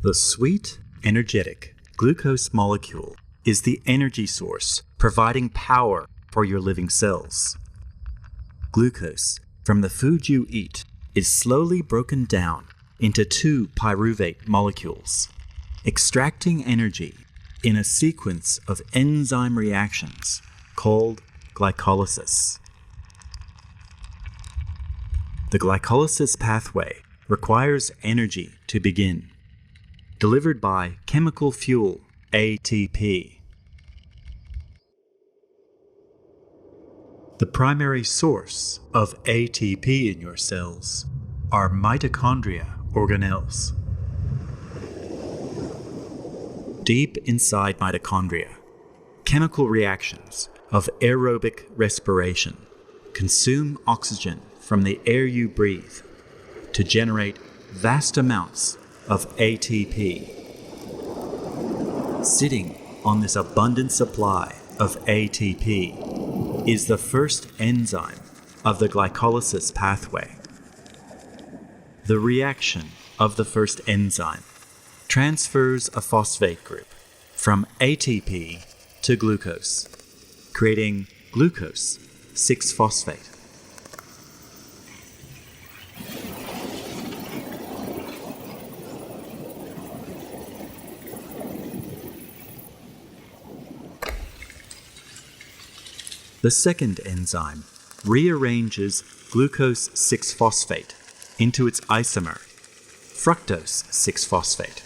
The sweet, energetic glucose molecule is the energy source providing power for your living cells. Glucose from the food you eat is slowly broken down into two pyruvate molecules, extracting energy in a sequence of enzyme reactions called glycolysis. The glycolysis pathway requires energy to begin, delivered by chemical fuel ATP. The primary source of ATP in your cells are mitochondria organelles. Deep inside mitochondria, chemical reactions of aerobic respiration consume oxygen from the air you breathe to generate vast amounts of ATP. Sitting on this abundant supply of ATP is the first enzyme of the glycolysis pathway. The reaction of the first enzyme transfers a phosphate group from ATP to glucose, creating glucose 6-phosphate. The second enzyme rearranges glucose 6-phosphate into its isomer, fructose 6-phosphate.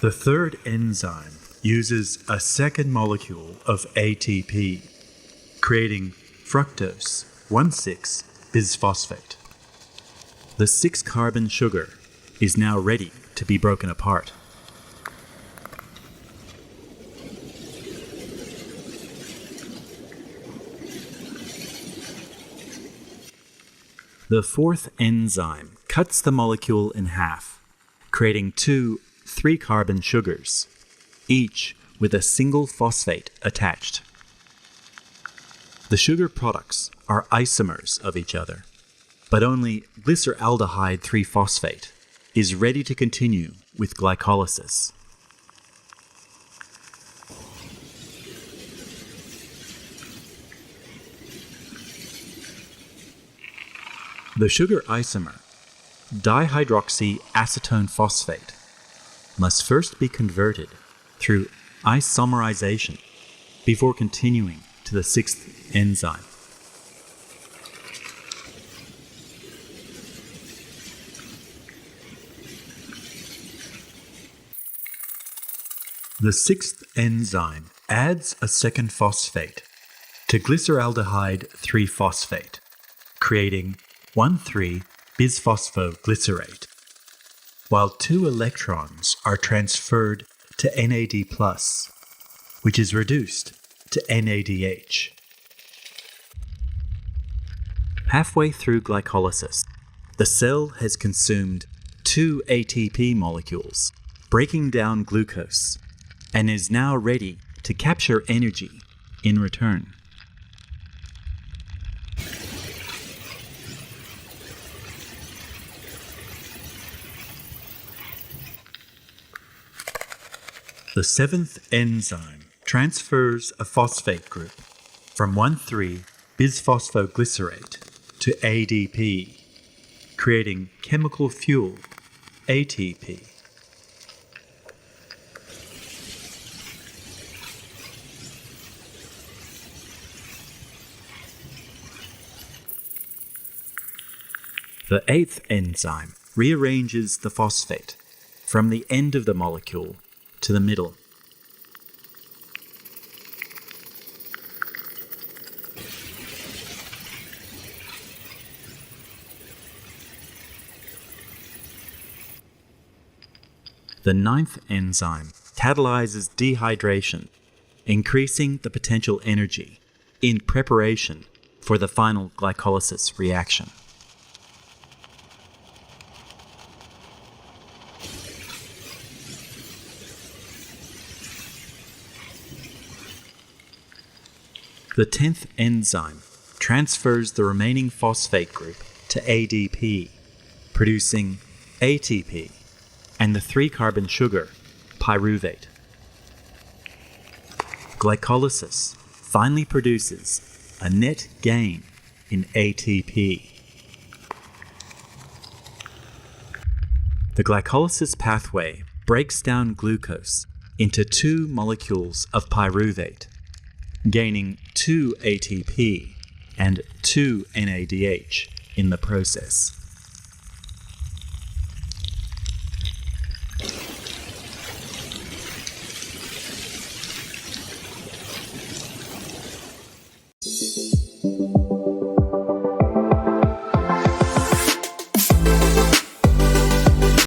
The third enzyme uses a second molecule of ATP, creating fructose 1,6-bisphosphate. The 6-carbon sugar is now ready to be broken apart. The fourth enzyme cuts the molecule in half, creating two 3-carbon sugars, each with a single phosphate attached. The sugar products are isomers of each other, but only glyceraldehyde 3-phosphate is ready to continue with glycolysis. The sugar isomer, dihydroxyacetone phosphate, must first be converted through isomerization before continuing to the 6th enzyme. The 6th enzyme adds a second phosphate to glyceraldehyde 3-phosphate, creating 1,3-bisphosphoglycerate, while 2 electrons are transferred to NAD+, which is reduced to NADH. Halfway through glycolysis, the cell has consumed 2 ATP molecules, breaking down glucose, and is now ready to capture energy in return. The 7th enzyme transfers a phosphate group from 1,3-bisphosphoglycerate to ADP, creating chemical fuel ATP. The 8th enzyme rearranges the phosphate from the end of the molecule to the middle. The 9th enzyme catalyzes dehydration, increasing the potential energy in preparation for the final glycolysis reaction. The 10th enzyme transfers the remaining phosphate group to ADP, producing ATP and the 3-carbon sugar, pyruvate. Glycolysis finally produces a net gain in ATP. The glycolysis pathway breaks down glucose into 2 molecules of pyruvate, gaining 2 ATP and 2 NADH in the process.